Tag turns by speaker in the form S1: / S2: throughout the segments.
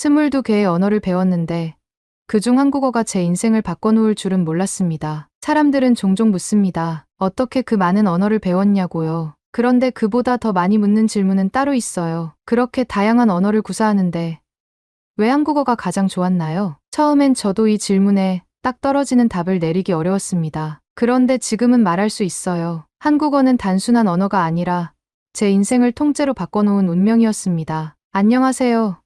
S1: 22개의 언어를 배웠는데 그중 한국어가 제 인생을 바꿔놓을 줄은 몰랐습니다. 사람들은 종종 묻습니다. 어떻게 그 많은 언어를 배웠냐고요. 그런데 그보다 더 많이 묻는 질문은 따로 있어요. 그렇게 다양한 언어를 구사하는데 왜 한국어가 가장 좋았나요? 처음엔 저도 이 질문에 딱 떨어지는 답을 내리기 어려웠습니다. 그런데 지금은 말할 수 있어요. 한국어는 단순한 언어가 아니라 제 인생을 통째로 바꿔놓은 운명이었습니다. 안녕하세요.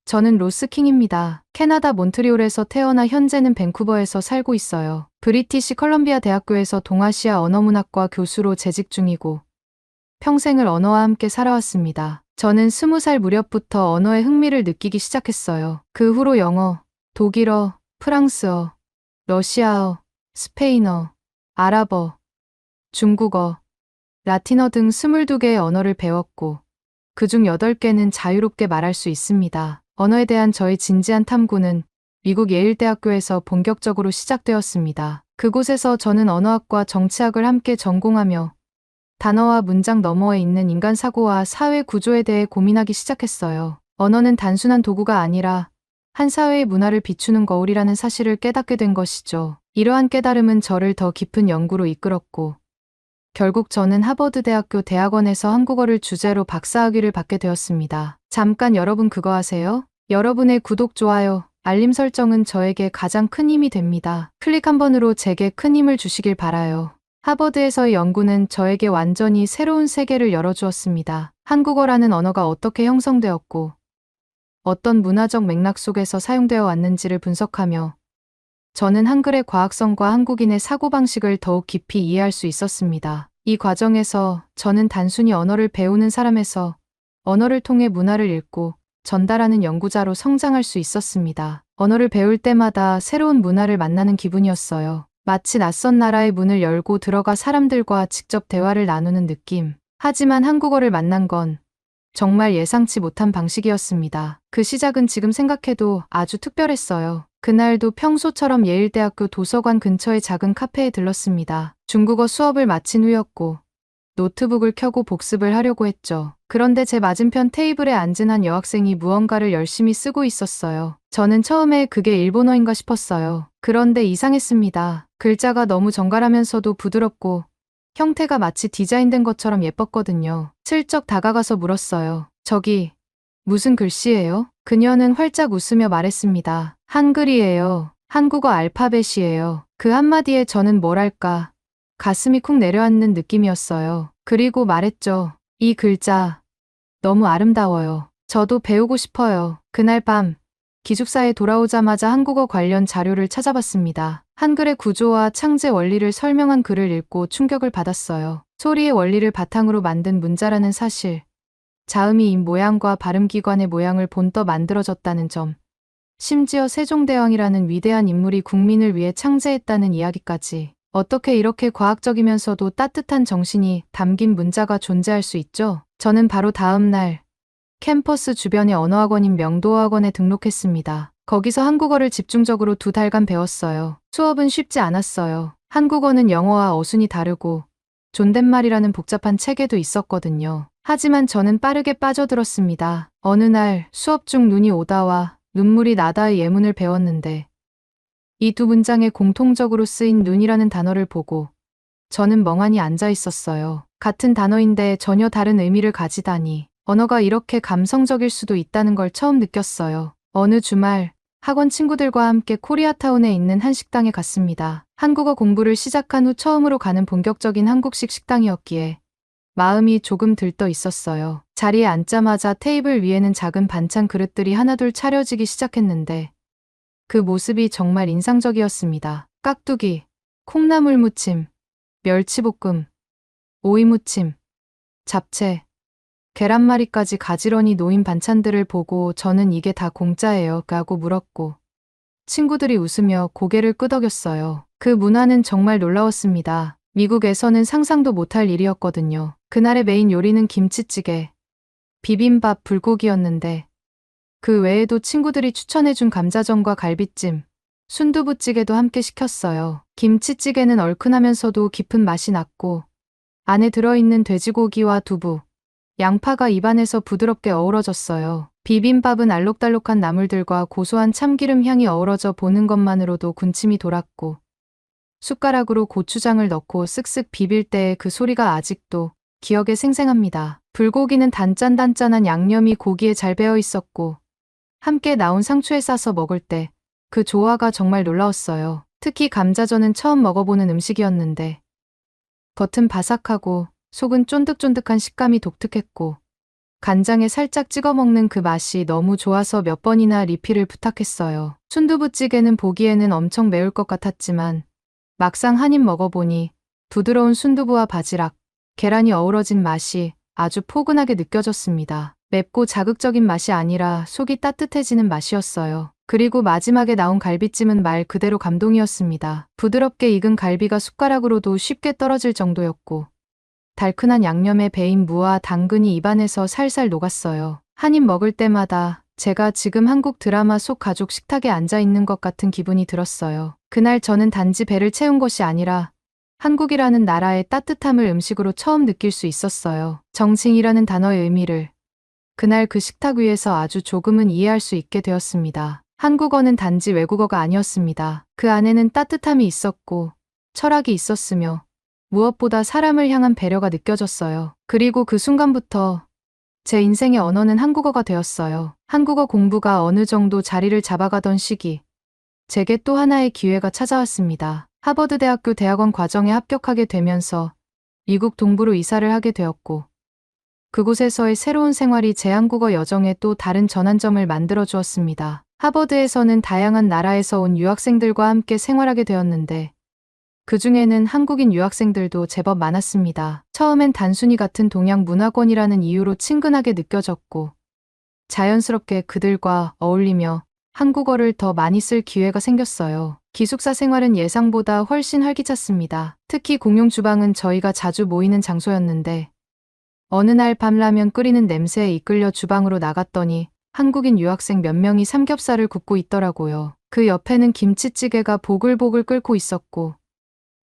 S1: 저는 로스킹입니다. 캐나다 몬트리올에서 태어나 현재는 밴쿠버에서 살고 있어요. 브리티시 컬럼비아 대학교에서 동아시아 언어문학과 교수로 재직 중이고 평생을 언어와 함께 살아왔습니다. 저는 20살 무렵부터 언어에 흥미를 느끼기 시작했어요. 그 후로 영어, 독일어, 프랑스어, 러시아어, 스페인어, 아랍어, 중국어, 라틴어 등 22개의 언어를 배웠고 그중 8개는 자유롭게 말할 수 있습니다. 언어에 대한 저의 진지한 탐구는 미국 예일대학교에서 본격적으로 시작되었습니다. 그곳에서 저는 언어학과 정치학을 함께 전공하며 단어와 문장 너머에 있는 인간 사고와 사회 구조에 대해 고민하기 시작했어요. 언어는 단순한 도구가 아니라 한 사회의 문화를 비추는 거울이라는 사실을 깨닫게 된 것이죠. 이러한 깨달음은 저를 더 깊은 연구로 이끌었고 결국 저는 하버드 대학교 대학원에서 한국어를 주제로 박사학위를 받게 되었습니다. 잠깐 여러분 그거 아세요? 여러분의 구독, 좋아요, 알림 설정은 저에게 가장 큰 힘이 됩니다. 클릭 한 번으로 제게 큰 힘을 주시길 바라요. 하버드에서의 연구는 저에게 완전히 새로운 세계를 열어주었습니다. 한국어라는 언어가 어떻게 형성되었고 어떤 문화적 맥락 속에서 사용되어 왔는지를 분석하며 저는 한글의 과학성과 한국인의 사고방식을 더욱 깊이 이해할 수 있었습니다. 이 과정에서 저는 단순히 언어를 배우는 사람에서 언어를 통해 문화를 읽고 전달하는 연구자로 성장할 수 있었습니다. 언어를 배울 때마다 새로운 문화를 만나는 기분이었어요. 마치 낯선 나라의 문을 열고 들어가 사람들과 직접 대화를 나누는 느낌. 하지만 한국어를 만난 건 정말 예상치 못한 방식이었습니다. 그 시작은 지금 생각해도 아주 특별했어요. 그날도 평소처럼 예일대학교 도서관 근처의 작은 카페에 들렀습니다. 중국어 수업을 마친 후였고 노트북을 켜고 복습을 하려고 했죠. 그런데 제 맞은편 테이블에 앉은 한 여학생이 무언가를 열심히 쓰고 있었어요. 저는 처음에 그게 일본어인가 싶었어요. 그런데 이상했습니다. 글자가 너무 정갈하면서도 부드럽고 형태가 마치 디자인된 것처럼 예뻤거든요. 슬쩍 다가가서 물었어요. 저기, 무슨 글씨예요? 그녀는 활짝 웃으며 말했습니다. 한글이에요. 한국어 알파벳이에요. 그 한마디에 저는 뭐랄까, 가슴이 쿵 내려앉는 느낌이었어요. 그리고 말했죠. 이 글자, 너무 아름다워요. 저도 배우고 싶어요. 그날 밤, 기숙사에 돌아오자마자 한국어 관련 자료를 찾아봤습니다. 한글의 구조와 창제 원리를 설명한 글을 읽고 충격을 받았어요. 소리의 원리를 바탕으로 만든 문자라는 사실, 자음이 입 모양과 발음기관의 모양을 본떠 만들어졌다는 점, 심지어 세종대왕이라는 위대한 인물이 국민을 위해 창제했다는 이야기까지. 어떻게 이렇게 과학적이면서도 따뜻한 정신이 담긴 문자가 존재할 수 있죠? 저는 바로 다음 날 캠퍼스 주변의 언어학원인 명도어학원에 등록했습니다. 거기서 한국어를 집중적으로 2달간 배웠어요. 수업은 쉽지 않았어요. 한국어는 영어와 어순이 다르고 존댓말이라는 복잡한 체계도 있었거든요. 하지만 저는 빠르게 빠져들었습니다. 어느 날 수업 중 눈이 오다와 눈물이 나다의 예문을 배웠는데 이 두 문장에 공통적으로 쓰인 눈이라는 단어를 보고 저는 멍하니 앉아 있었어요. 같은 단어인데 전혀 다른 의미를 가지다니. 언어가 이렇게 감성적일 수도 있다는 걸 처음 느꼈어요. 어느 주말 학원 친구들과 함께 코리아타운에 있는 한 식당에 갔습니다. 한국어 공부를 시작한 후 처음으로 가는 본격적인 한국식 식당이었기에 마음이 조금 들떠 있었어요. 자리에 앉자마자 테이블 위에는 작은 반찬 그릇들이 하나둘 차려지기 시작했는데 그 모습이 정말 인상적이었습니다. 깍두기, 콩나물무침, 멸치볶음, 오이무침, 잡채, 계란말이까지 가지런히 놓인 반찬들을 보고 저는 이게 다 공짜예요? 라고 물었고 친구들이 웃으며 고개를 끄덕였어요. 그 문화는 정말 놀라웠습니다. 미국에서는 상상도 못할 일이었거든요. 그날의 메인 요리는 김치찌개, 비빔밥, 불고기였는데 그 외에도 친구들이 추천해준 감자전과 갈비찜, 순두부찌개도 함께 시켰어요. 김치찌개는 얼큰하면서도 깊은 맛이 났고 안에 들어있는 돼지고기와 두부, 양파가 입안에서 부드럽게 어우러졌어요. 비빔밥은 알록달록한 나물들과 고소한 참기름 향이 어우러져 보는 것만으로도 군침이 돌았고, 숟가락으로 고추장을 넣고 쓱쓱 비빌 때의 그 소리가 아직도 기억에 생생합니다. 불고기는 단짠단짠한 양념이 고기에 잘 배어 있었고, 함께 나온 상추에 싸서 먹을 때 그 조화가 정말 놀라웠어요. 특히 감자전은 처음 먹어보는 음식이었는데, 겉은 바삭하고 속은 쫀득쫀득한 식감이 독특했고, 간장에 살짝 찍어 먹는 그 맛이 너무 좋아서 몇 번이나 리필을 부탁했어요. 순두부찌개는 보기에는 엄청 매울 것 같았지만, 막상 한 입 먹어보니 부드러운 순두부와 바지락, 계란이 어우러진 맛이 아주 포근하게 느껴졌습니다. 맵고 자극적인 맛이 아니라 속이 따뜻해지는 맛이었어요. 그리고 마지막에 나온 갈비찜은 말 그대로 감동이었습니다. 부드럽게 익은 갈비가 숟가락으로도 쉽게 떨어질 정도였고, 달큰한 양념에 배인 무와 당근이 입안에서 살살 녹았어요. 한 입 먹을 때마다 제가 지금 한국 드라마 속 가족 식탁에 앉아 있는 것 같은 기분이 들었어요. 그날 저는 단지 배를 채운 것이 아니라 한국이라는 나라의 따뜻함을 음식으로 처음 느낄 수 있었어요. 정칭이라는 단어의 의미를 그날 그 식탁 위에서 아주 조금은 이해할 수 있게 되었습니다. 한국어는 단지 외국어가 아니었습니다. 그 안에는 따뜻함이 있었고 철학이 있었으며 무엇보다 사람을 향한 배려가 느껴졌어요. 그리고 그 순간부터 제 인생의 언어는 한국어가 되었어요. 한국어 공부가 어느 정도 자리를 잡아가던 시기, 제게 또 하나의 기회가 찾아왔습니다. 하버드 대학교 대학원 과정에 합격하게 되면서 미국 동부로 이사를 하게 되었고, 그곳에서의 새로운 생활이 제 한국어 여정에 또 다른 전환점을 만들어 주었습니다. 하버드에서는 다양한 나라에서 온 유학생들과 함께 생활하게 되었는데, 그 중에는 한국인 유학생들도 제법 많았습니다. 처음엔 단순히 같은 동양 문화권이라는 이유로 친근하게 느껴졌고, 자연스럽게 그들과 어울리며 한국어를 더 많이 쓸 기회가 생겼어요. 기숙사 생활은 예상보다 훨씬 활기찼습니다. 특히 공용 주방은 저희가 자주 모이는 장소였는데, 어느 날 밤 라면 끓이는 냄새에 이끌려 주방으로 나갔더니 한국인 유학생 몇 명이 삼겹살을 굽고 있더라고요. 그 옆에는 김치찌개가 보글보글 끓고 있었고,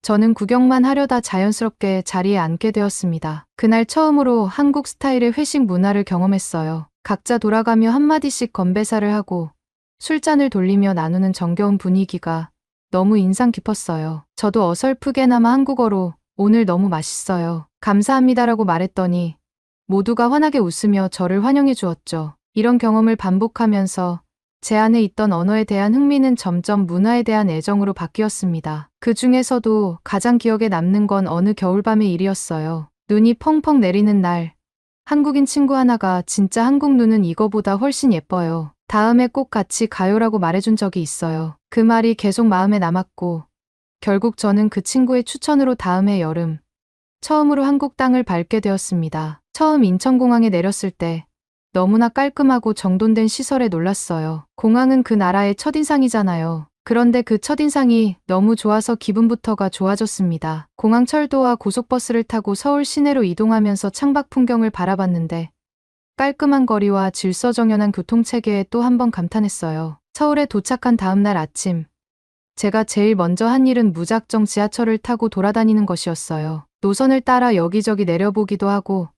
S1: 저는 구경만 하려다 자연스럽게 자리에 앉게 되었습니다. 그날 처음으로 한국 스타일의 회식 문화를 경험했어요. 각자 돌아가며 한마디씩 건배사를 하고 술잔을 돌리며 나누는 정겨운 분위기가 너무 인상 깊었어요. 저도 어설프게나마 한국어로 오늘 너무 맛있어요. 감사합니다라고 말했더니 모두가 환하게 웃으며 저를 환영해 주었죠. 이런 경험을 반복하면서 제 안에 있던 언어에 대한 흥미는 점점 문화에 대한 애정으로 바뀌었습니다. 그 중에서도 가장 기억에 남는 건 어느 겨울밤의 일이었어요. 눈이 펑펑 내리는 날, 한국인 친구 하나가 진짜 한국 눈은 이거보다 훨씬 예뻐요. 다음에 꼭 같이 가요라고 말해준 적이 있어요. 그 말이 계속 마음에 남았고, 결국 저는 그 친구의 추천으로 다음해 여름, 처음으로 한국 땅을 밟게 되었습니다. 처음 인천공항에 내렸을 때 너무나 깔끔하고 정돈된 시설에 놀랐어요. 공항은 그 나라의 첫인상이잖아요. 그런데 그 첫인상이 너무 좋아서 기분부터가 좋아졌습니다. 공항 철도와 고속버스를 타고 서울 시내로 이동하면서 창밖 풍경을 바라봤는데 깔끔한 거리와 질서정연한 교통체계에 또 한 번 감탄했어요. 서울에 도착한 다음 날 아침, 제가 제일 먼저 한 일은 무작정 지하철을 타고 돌아다니는 것이었어요. 노선을 따라 여기저기 내려보기도 하고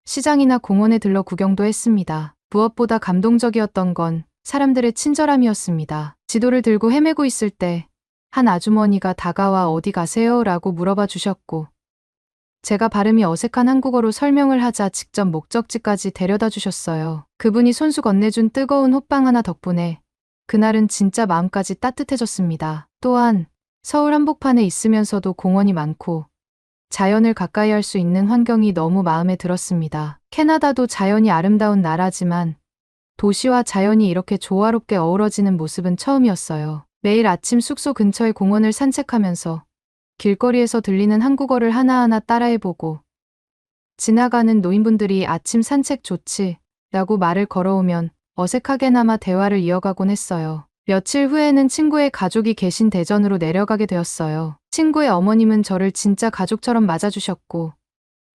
S1: 시장이나 공원에 들러 구경도 했습니다. 무엇보다 감동적이었던 건 사람들의 친절함이었습니다. 지도를 들고 헤매고 있을 때 한 아주머니가 다가와 어디 가세요? 라고 물어봐 주셨고, 제가 발음이 어색한 한국어로 설명을 하자 직접 목적지까지 데려다 주셨어요. 그분이 손수 건네준 뜨거운 호빵 하나 덕분에 그날은 진짜 마음까지 따뜻해졌습니다. 또한 서울 한복판에 있으면서도 공원이 많고 자연을 가까이 할 수 있는 환경이 너무 마음에 들었습니다. 캐나다도 자연이 아름다운 나라지만 도시와 자연이 이렇게 조화롭게 어우러지는 모습은 처음이었어요. 매일 아침 숙소 근처의 공원을 산책하면서 길거리에서 들리는 한국어를 하나하나 따라해보고, 지나가는 노인분들이 아침 산책 좋지? 라고 말을 걸어오면 어색하게나마 대화를 이어가곤 했어요. 며칠 후에는 친구의 가족이 계신 대전으로 내려가게 되었어요. 친구의 어머님은 저를 진짜 가족처럼 맞아주셨고,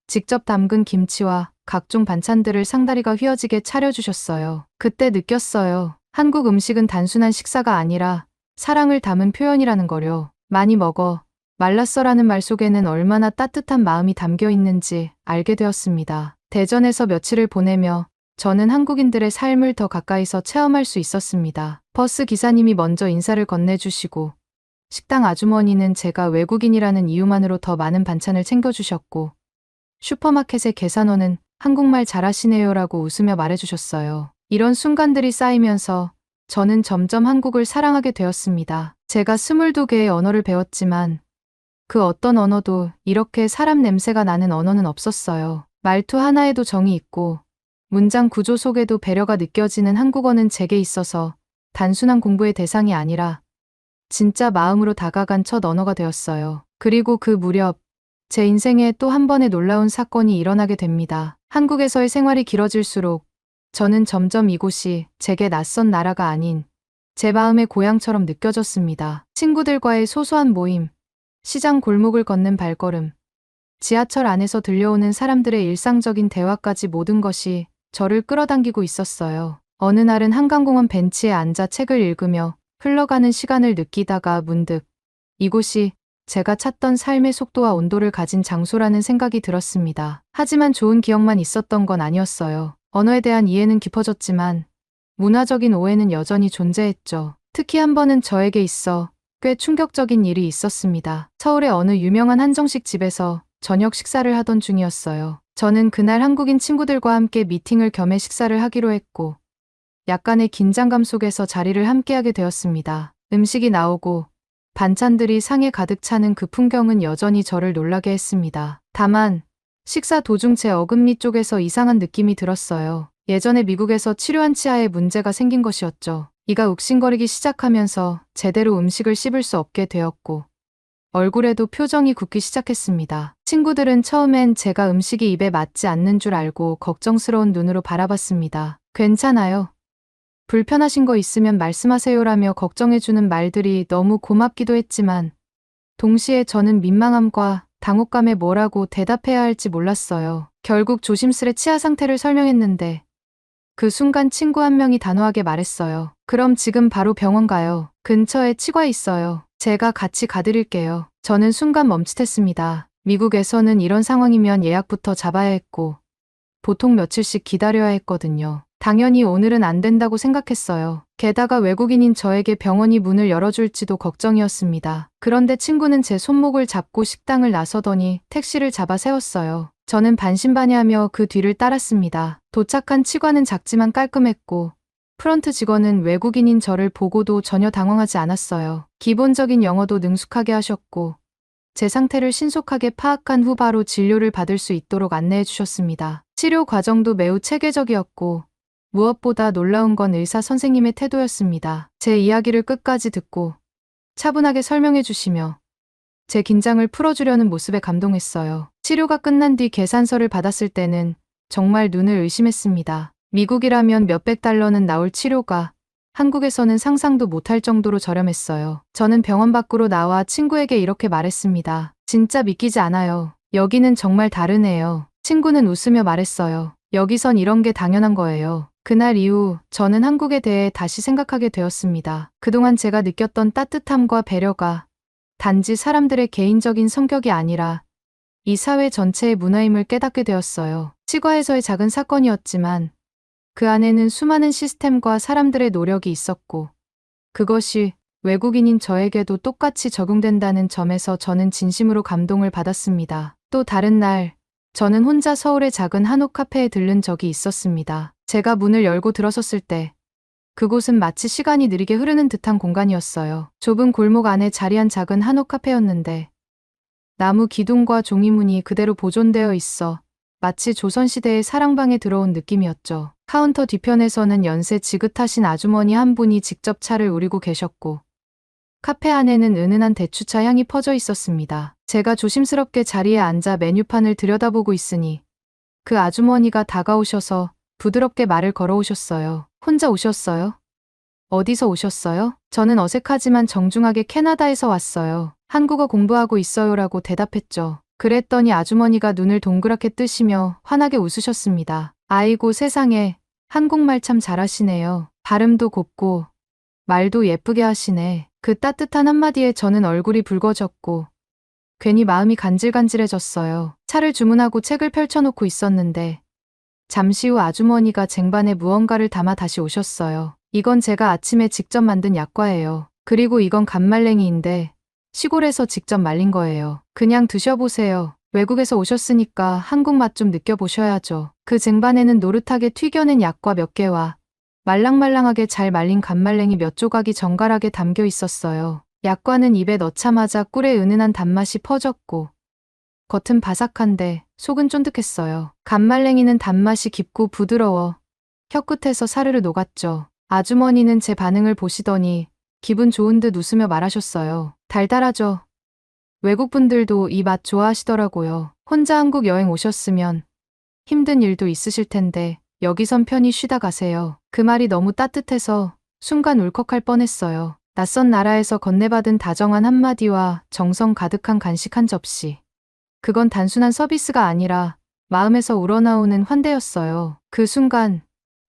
S1: 직접 담근 김치와 각종 반찬들을 상다리가 휘어지게 차려주셨어요. 그때 느꼈어요. 한국 음식은 단순한 식사가 아니라 사랑을 담은 표현이라는 거요. 많이 먹어, 말랐어라는 말 속에는 얼마나 따뜻한 마음이 담겨 있는지 알게 되었습니다. 대전에서 며칠을 보내며 저는 한국인들의 삶을 더 가까이서 체험할 수 있었습니다. 버스 기사님이 먼저 인사를 건네주시고, 식당 아주머니는 제가 외국인이라는 이유만으로 더 많은 반찬을 챙겨주셨고, 슈퍼마켓의 계산원은 한국말 잘하시네요라고 웃으며 말해주셨어요. 이런 순간들이 쌓이면서 저는 점점 한국을 사랑하게 되었습니다. 제가 22개의 언어를 배웠지만 그 어떤 언어도 이렇게 사람 냄새가 나는 언어는 없었어요. 말투 하나에도 정이 있고 문장 구조 속에도 배려가 느껴지는 한국어는 제게 있어서 단순한 공부의 대상이 아니라 진짜 마음으로 다가간 첫 언어가 되었어요. 그리고 그 무렵 제 인생에 또 한 번의 놀라운 사건이 일어나게 됩니다. 한국에서의 생활이 길어질수록 저는 점점 이곳이 제게 낯선 나라가 아닌 제 마음의 고향처럼 느껴졌습니다. 친구들과의 소소한 모임, 시장 골목을 걷는 발걸음, 지하철 안에서 들려오는 사람들의 일상적인 대화까지 모든 것이 저를 끌어당기고 있었어요. 어느 날은 한강공원 벤치에 앉아 책을 읽으며 흘러가는 시간을 느끼다가 문득 이곳이 제가 찾던 삶의 속도와 온도를 가진 장소라는 생각이 들었습니다. 하지만 좋은 기억만 있었던 건 아니었어요. 언어에 대한 이해는 깊어졌지만 문화적인 오해는 여전히 존재했죠. 특히 한 번은 저에게 있어 꽤 충격적인 일이 있었습니다. 서울의 어느 유명한 한정식 집에서 저녁 식사를 하던 중이었어요. 저는 그날 한국인 친구들과 함께 미팅을 겸해 식사를 하기로 했고 약간의 긴장감 속에서 자리를 함께하게 되었습니다. 음식이 나오고 반찬들이 상에 가득 차는 그 풍경은 여전히 저를 놀라게 했습니다. 다만 식사 도중 제 어금니 쪽에서 이상한 느낌이 들었어요. 예전에 미국에서 치료한 치아에 문제가 생긴 것이었죠. 이가 욱신거리기 시작하면서 제대로 음식을 씹을 수 없게 되었고 얼굴에도 표정이 굳기 시작했습니다. 친구들은 처음엔 제가 음식이 입에 맞지 않는 줄 알고 걱정스러운 눈으로 바라봤습니다. 괜찮아요. 불편하신 거 있으면 말씀하세요라며 걱정해주는 말들이 너무 고맙기도 했지만 동시에 저는 민망함과 당혹감에 뭐라고 대답해야 할지 몰랐어요. 결국 조심스레 치아 상태를 설명했는데 그 순간 친구 한 명이 단호하게 말했어요. 그럼 지금 바로 병원 가요. 근처에 치과 있어요. 제가 같이 가드릴게요. 저는 순간 멈칫했습니다. 미국에서는 이런 상황이면 예약부터 잡아야 했고 보통 며칠씩 기다려야 했거든요. 당연히 오늘은 안 된다고 생각했어요. 게다가 외국인인 저에게 병원이 문을 열어줄지도 걱정이었습니다. 그런데 친구는 제 손목을 잡고 식당을 나서더니 택시를 잡아 세웠어요. 저는 반신반의하며 그 뒤를 따랐습니다. 도착한 치과는 작지만 깔끔했고 프런트 직원은 외국인인 저를 보고도 전혀 당황하지 않았어요. 기본적인 영어도 능숙하게 하셨고 제 상태를 신속하게 파악한 후 바로 진료를 받을 수 있도록 안내해 주셨습니다. 치료 과정도 매우 체계적이었고 무엇보다 놀라운 건 의사 선생님의 태도였습니다. 제 이야기를 끝까지 듣고 차분하게 설명해 주시며 제 긴장을 풀어주려는 모습에 감동했어요. 치료가 끝난 뒤 계산서를 받았을 때는 정말 눈을 의심했습니다. 미국이라면 몇백 달러는 나올 치료가 한국에서는 상상도 못할 정도로 저렴했어요. 저는 병원 밖으로 나와 친구에게 이렇게 말했습니다. 진짜 믿기지 않아요. 여기는 정말 다르네요. 친구는 웃으며 말했어요. 여기선 이런 게 당연한 거예요. 그날 이후 저는 한국에 대해 다시 생각하게 되었습니다. 그동안 제가 느꼈던 따뜻함과 배려가 단지 사람들의 개인적인 성격이 아니라 이 사회 전체의 문화임을 깨닫게 되었어요. 치과에서의 작은 사건이었지만 그 안에는 수많은 시스템과 사람들의 노력이 있었고 그것이 외국인인 저에게도 똑같이 적용된다는 점에서 저는 진심으로 감동을 받았습니다. 또 다른 날 저는 혼자 서울의 작은 한옥 카페에 들른 적이 있었습니다. 제가 문을 열고 들어섰을 때 그곳은 마치 시간이 느리게 흐르는 듯한 공간이었어요. 좁은 골목 안에 자리한 작은 한옥 카페였는데 나무 기둥과 종이문이 그대로 보존되어 있어 마치 조선시대의 사랑방에 들어온 느낌이었죠. 카운터 뒤편에서는 연세 지긋하신 아주머니 한 분이 직접 차를 우리고 계셨고 카페 안에는 은은한 대추차 향이 퍼져 있었습니다. 제가 조심스럽게 자리에 앉아 메뉴판을 들여다보고 있으니 그 아주머니가 다가오셔서 부드럽게 말을 걸어오셨어요. 혼자 오셨어요? 어디서 오셨어요? 저는 어색하지만 정중하게 캐나다에서 왔어요. 한국어 공부하고 있어요라고 대답했죠. 그랬더니 아주머니가 눈을 동그랗게 뜨시며 환하게 웃으셨습니다. 아이고 세상에, 한국말 참 잘하시네요. 발음도 곱고 말도 예쁘게 하시네. 그 따뜻한 한마디에 저는 얼굴이 붉어졌고 괜히 마음이 간질간질해졌어요. 차를 주문하고 책을 펼쳐놓고 있었는데 잠시 후 아주머니가 쟁반에 무언가를 담아 다시 오셨어요. 이건 제가 아침에 직접 만든 약과예요. 그리고 이건 간말랭이인데 시골에서 직접 말린 거예요. 그냥 드셔보세요. 외국에서 오셨으니까 한국 맛 좀 느껴보셔야죠. 그 쟁반에는 노릇하게 튀겨낸 약과 몇 개와 말랑말랑하게 잘 말린 간말랭이 몇 조각이 정갈하게 담겨 있었어요. 약과는 입에 넣자마자 꿀의 은은한 단맛이 퍼졌고 겉은 바삭한데 속은 쫀득했어요. 간말랭이는 단맛이 깊고 부드러워 혀끝에서 사르르 녹았죠. 아주머니는 제 반응을 보시더니 기분 좋은 듯 웃으며 말하셨어요. 달달하죠. 외국 분들도 이 맛 좋아하시더라고요. 혼자 한국 여행 오셨으면 힘든 일도 있으실 텐데 여기선 편히 쉬다 가세요. 그 말이 너무 따뜻해서 순간 울컥할 뻔했어요. 낯선 나라에서 건네받은 다정한 한마디와 정성 가득한 간식 한 접시. 그건 단순한 서비스가 아니라 마음에서 우러나오는 환대였어요. 그 순간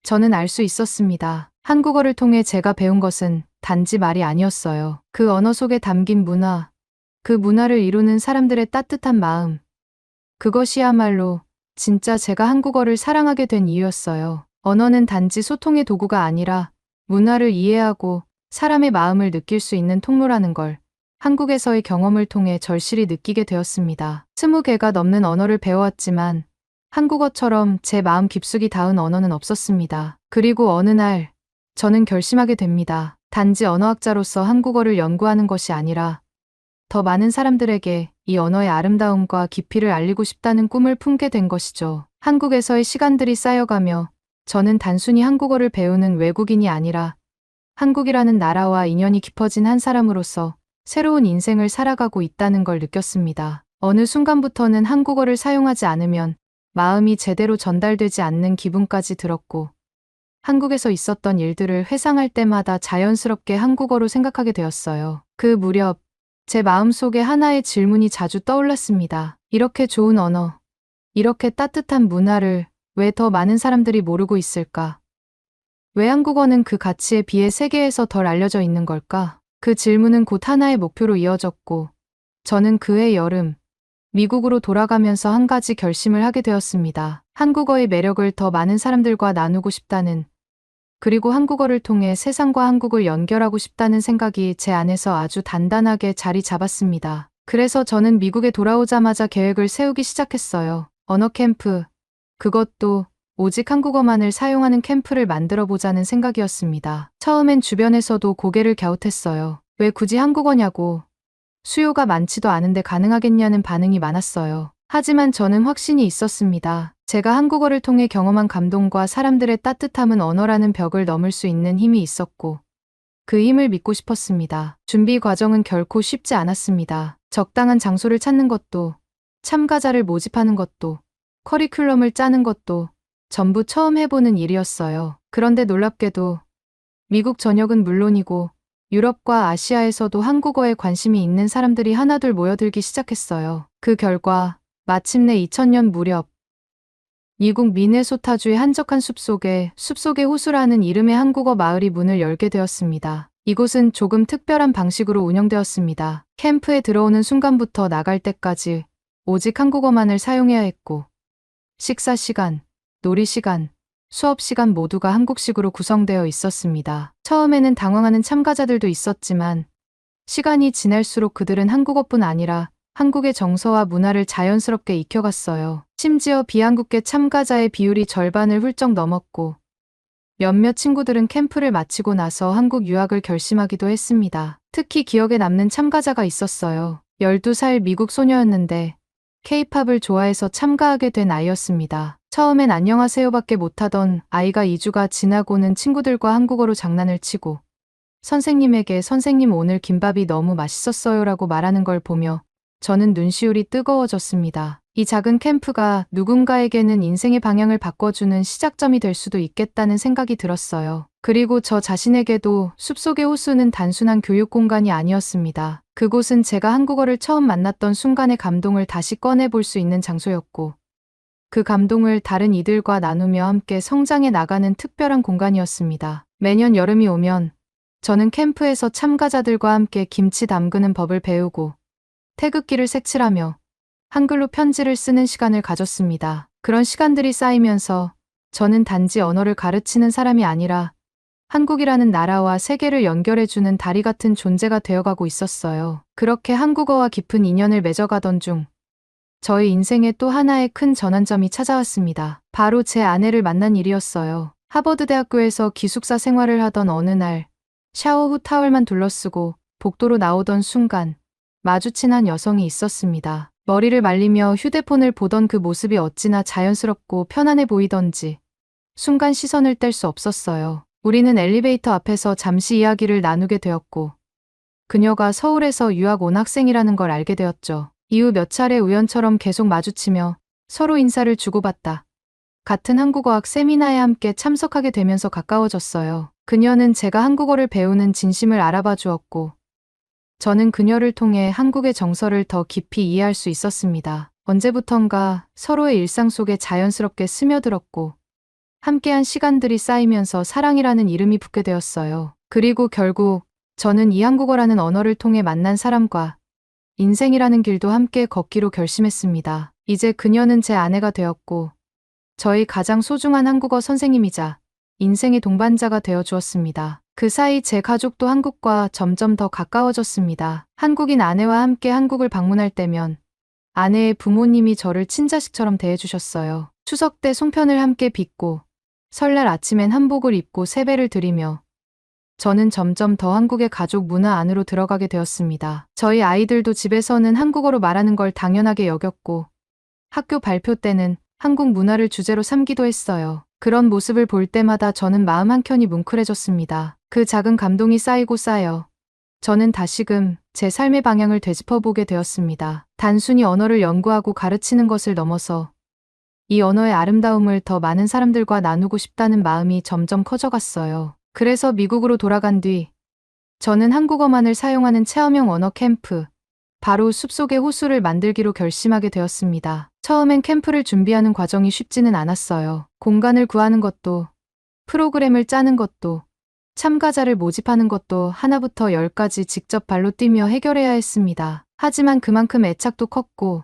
S1: 저는 알 수 있었습니다. 한국어를 통해 제가 배운 것은 단지 말이 아니었어요. 그 언어 속에 담긴 문화, 그 문화를 이루는 사람들의 따뜻한 마음. 그것이야말로 진짜 제가 한국어를 사랑하게 된 이유였어요. 언어는 단지 소통의 도구가 아니라 문화를 이해하고 사람의 마음을 느낄 수 있는 통로라는 걸 한국에서의 경험을 통해 절실히 느끼게 되었습니다. 20개가 넘는 언어를 배워왔지만 한국어처럼 제 마음 깊숙이 닿은 언어는 없었습니다. 그리고 어느 날 저는 결심하게 됩니다. 단지 언어학자로서 한국어를 연구하는 것이 아니라 더 많은 사람들에게 이 언어의 아름다움과 깊이를 알리고 싶다는 꿈을 품게 된 것이죠. 한국에서의 시간들이 쌓여가며 저는 단순히 한국어를 배우는 외국인이 아니라 한국이라는 나라와 인연이 깊어진 한 사람으로서 새로운 인생을 살아가고 있다는 걸 느꼈습니다. 어느 순간부터는 한국어를 사용하지 않으면 마음이 제대로 전달되지 않는 기분까지 들었고 한국에서 있었던 일들을 회상할 때마다 자연스럽게 한국어로 생각하게 되었어요. 그 무렵 제 마음속에 하나의 질문이 자주 떠올랐습니다. 이렇게 좋은 언어, 이렇게 따뜻한 문화를 왜 더 많은 사람들이 모르고 있을까? 왜 한국어는 그 가치에 비해 세계에서 덜 알려져 있는 걸까? 그 질문은 곧 하나의 목표로 이어졌고 저는 그해 여름 미국으로 돌아가면서 한 가지 결심을 하게 되었습니다. 한국어의 매력을 더 많은 사람들과 나누고 싶다는, 그리고 한국어를 통해 세상과 한국을 연결하고 싶다는 생각이 제 안에서 아주 단단하게 자리 잡았습니다. 그래서 저는 미국에 돌아오자마자 계획을 세우기 시작했어요. 언어 캠프, 그것도 오직 한국어만을 사용하는 캠프를 만들어 보자는 생각이었습니다. 처음엔 주변에서도 고개를 갸웃했어요. 왜 굳이 한국어냐고, 수요가 많지도 않은데 가능하겠냐는 반응이 많았어요. 하지만 저는 확신이 있었습니다. 제가 한국어를 통해 경험한 감동과 사람들의 따뜻함은 언어라는 벽을 넘을 수 있는 힘이 있었고 그 힘을 믿고 싶었습니다. 준비 과정은 결코 쉽지 않았습니다. 적당한 장소를 찾는 것도, 참가자를 모집하는 것도, 커리큘럼을 짜는 것도 전부 처음 해보는 일이었어요. 그런데 놀랍게도 미국 전역은 물론이고 유럽과 아시아에서도 한국어에 관심이 있는 사람들이 하나둘 모여들기 시작했어요. 그 결과 마침내 2000년 무렵 미국 미네소타주의 한적한 숲속의 호수라는 이름의 한국어 마을이 문을 열게 되었습니다. 이곳은 조금 특별한 방식으로 운영되었습니다. 캠프에 들어오는 순간부터 나갈 때까지 오직 한국어만을 사용해야 했고 식사 시간, 놀이 시간, 수업 시간 모두가 한국식으로 구성되어 있었습니다. 처음에는 당황하는 참가자들도 있었지만 시간이 지날수록 그들은 한국어뿐 아니라 한국의 정서와 문화를 자연스럽게 익혀갔어요. 심지어 비한국계 참가자의 비율이 절반을 훌쩍 넘었고 몇몇 친구들은 캠프를 마치고 나서 한국 유학을 결심하기도 했습니다. 특히 기억에 남는 참가자가 있었어요. 12살 미국 소녀였는데 K-팝을 좋아해서 참가하게 된 아이였습니다. 처음엔 안녕하세요밖에 못하던 아이가 2주가 지나고는 친구들과 한국어로 장난을 치고 선생님에게 선생님 오늘 김밥이 너무 맛있었어요라고 말하는 걸 보며 저는 눈시울이 뜨거워졌습니다. 이 작은 캠프가 누군가에게는 인생의 방향을 바꿔주는 시작점이 될 수도 있겠다는 생각이 들었어요. 그리고 저 자신에게도 숲속의 호수는 단순한 교육 공간이 아니었습니다. 그곳은 제가 한국어를 처음 만났던 순간의 감동을 다시 꺼내볼 수 있는 장소였고 그 감동을 다른 이들과 나누며 함께 성장해 나가는 특별한 공간이었습니다. 매년 여름이 오면 저는 캠프에서 참가자들과 함께 김치 담그는 법을 배우고 태극기를 색칠하며 한글로 편지를 쓰는 시간을 가졌습니다. 그런 시간들이 쌓이면서 저는 단지 언어를 가르치는 사람이 아니라 한국이라는 나라와 세계를 연결해주는 다리 같은 존재가 되어가고 있었어요. 그렇게 한국어와 깊은 인연을 맺어가던 중 저희 인생에 또 하나의 큰 전환점이 찾아왔습니다. 바로 제 아내를 만난 일이었어요. 하버드 대학교에서 기숙사 생활을 하던 어느 날 샤워 후 타월만 둘러쓰고 복도로 나오던 순간 마주친 한 여성이 있었습니다. 머리를 말리며 휴대폰을 보던 그 모습이 어찌나 자연스럽고 편안해 보이던지 순간 시선을 뗄 수 없었어요. 우리는 엘리베이터 앞에서 잠시 이야기를 나누게 되었고 그녀가 서울에서 유학 온 학생이라는 걸 알게 되었죠. 이후 몇 차례 우연처럼 계속 마주치며 서로 인사를 주고받다 같은 한국어학 세미나에 함께 참석하게 되면서 가까워졌어요. 그녀는 제가 한국어를 배우는 진심을 알아봐 주었고 저는 그녀를 통해 한국의 정서를 더 깊이 이해할 수 있었습니다. 언제부턴가 서로의 일상 속에 자연스럽게 스며들었고 함께한 시간들이 쌓이면서 사랑이라는 이름이 붙게 되었어요. 그리고 결국 저는 이 한국어라는 언어를 통해 만난 사람과 인생이라는 길도 함께 걷기로 결심했습니다. 이제 그녀는 제 아내가 되었고 저희 가장 소중한 한국어 선생님이자 인생의 동반자가 되어 주었습니다. 그 사이 제 가족도 한국과 점점 더 가까워졌습니다. 한국인 아내와 함께 한국을 방문할 때면 아내의 부모님이 저를 친자식처럼 대해주셨어요. 추석 때 송편을 함께 빚고 설날 아침엔 한복을 입고 세배를 드리며 저는 점점 더 한국의 가족 문화 안으로 들어가게 되었습니다. 저희 아이들도 집에서는 한국어로 말하는 걸 당연하게 여겼고 학교 발표 때는 한국 문화를 주제로 삼기도 했어요. 그런 모습을 볼 때마다 저는 마음 한켠이 뭉클해졌습니다. 그 작은 감동이 쌓이고 쌓여 저는 다시금 제 삶의 방향을 되짚어보게 되었습니다. 단순히 언어를 연구하고 가르치는 것을 넘어서 이 언어의 아름다움을 더 많은 사람들과 나누고 싶다는 마음이 점점 커져갔어요. 그래서 미국으로 돌아간 뒤 저는 한국어만을 사용하는 체험형 언어 캠프, 바로 숲속의 호수를 만들기로 결심하게 되었습니다. 처음엔 캠프를 준비하는 과정이 쉽지는 않았어요. 공간을 구하는 것도, 프로그램을 짜는 것도, 참가자를 모집하는 것도 하나부터 열까지 직접 발로 뛰며 해결해야 했습니다. 하지만 그만큼 애착도 컸고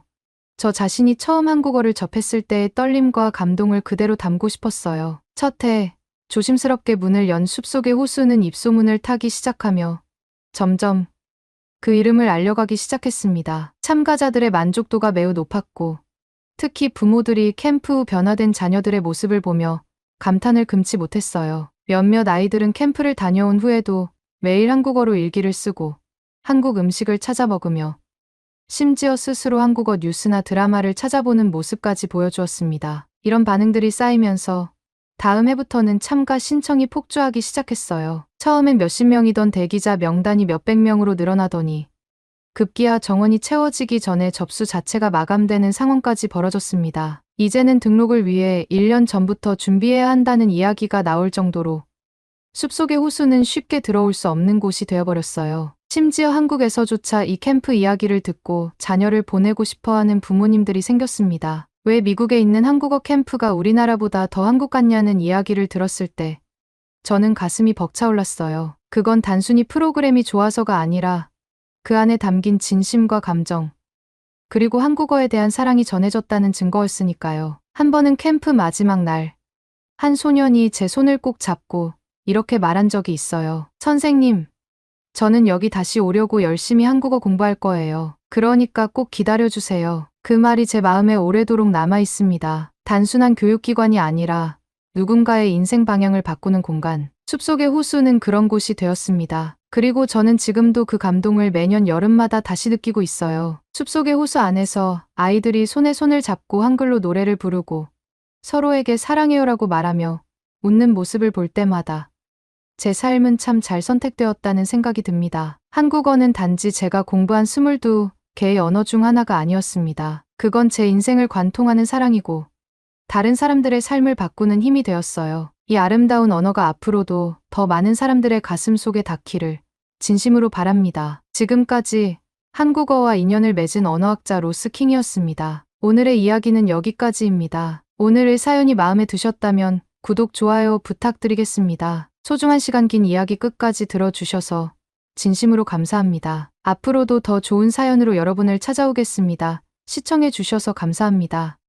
S1: 저 자신이 처음 한국어를 접했을 때의 떨림과 감동을 그대로 담고 싶었어요. 첫 해 조심스럽게 문을 연 숲속의 호수는 입소문을 타기 시작하며 점점 그 이름을 알려가기 시작했습니다. 참가자들의 만족도가 매우 높았고 특히 부모들이 캠프 후 변화된 자녀들의 모습을 보며 감탄을 금치 못했어요. 몇몇 아이들은 캠프를 다녀온 후에도 매일 한국어로 일기를 쓰고 한국 음식을 찾아 먹으며 심지어 스스로 한국어 뉴스나 드라마를 찾아보는 모습까지 보여주었습니다. 이런 반응들이 쌓이면서 다음 해부터는 참가 신청이 폭주하기 시작했어요. 처음엔 몇십 명이던 대기자 명단이 몇백 명으로 늘어나더니 급기야 정원이 채워지기 전에 접수 자체가 마감되는 상황까지 벌어졌습니다. 이제는 등록을 위해 1년 전부터 준비해야 한다는 이야기가 나올 정도로 숲속의 호수는 쉽게 들어올 수 없는 곳이 되어버렸어요. 심지어 한국에서조차 이 캠프 이야기를 듣고 자녀를 보내고 싶어하는 부모님들이 생겼습니다. 왜 미국에 있는 한국어 캠프가 우리나라보다 더 한국 같냐는 이야기를 들었을 때 저는 가슴이 벅차올랐어요. 그건 단순히 프로그램이 좋아서가 아니라 그 안에 담긴 진심과 감정, 그리고 한국어에 대한 사랑이 전해졌다는 증거였으니까요. 한 번은 캠프 마지막 날, 한 소년이 제 손을 꼭 잡고 이렇게 말한 적이 있어요. 선생님, 저는 여기 다시 오려고 열심히 한국어 공부할 거예요. 그러니까 꼭 기다려주세요. 그 말이 제 마음에 오래도록 남아 있습니다. 단순한 교육기관이 아니라 누군가의 인생 방향을 바꾸는 공간. 숲속의 호수는 그런 곳이 되었습니다. 그리고 저는 지금도 그 감동을 매년 여름마다 다시 느끼고 있어요. 숲속의 호수 안에서 아이들이 손에 손을 잡고 한글로 노래를 부르고 서로에게 사랑해요라고 말하며 웃는 모습을 볼 때마다 제 삶은 참 잘 선택되었다는 생각이 듭니다. 한국어는 단지 제가 공부한 22개의 언어 중 하나가 아니었습니다. 그건 제 인생을 관통하는 사랑이고 다른 사람들의 삶을 바꾸는 힘이 되었어요. 이 아름다운 언어가 앞으로도 더 많은 사람들의 가슴 속에 닿기를 진심으로 바랍니다. 지금까지 한국어와 인연을 맺은 언어학자 로스킹이었습니다. 오늘의 이야기는 여기까지입니다. 오늘의 사연이 마음에 드셨다면 구독, 좋아요 부탁드리겠습니다. 소중한 시간 긴 이야기 끝까지 들어주셔서 진심으로 감사합니다. 앞으로도 더 좋은 사연으로 여러분을 찾아오겠습니다. 시청해 주셔서 감사합니다.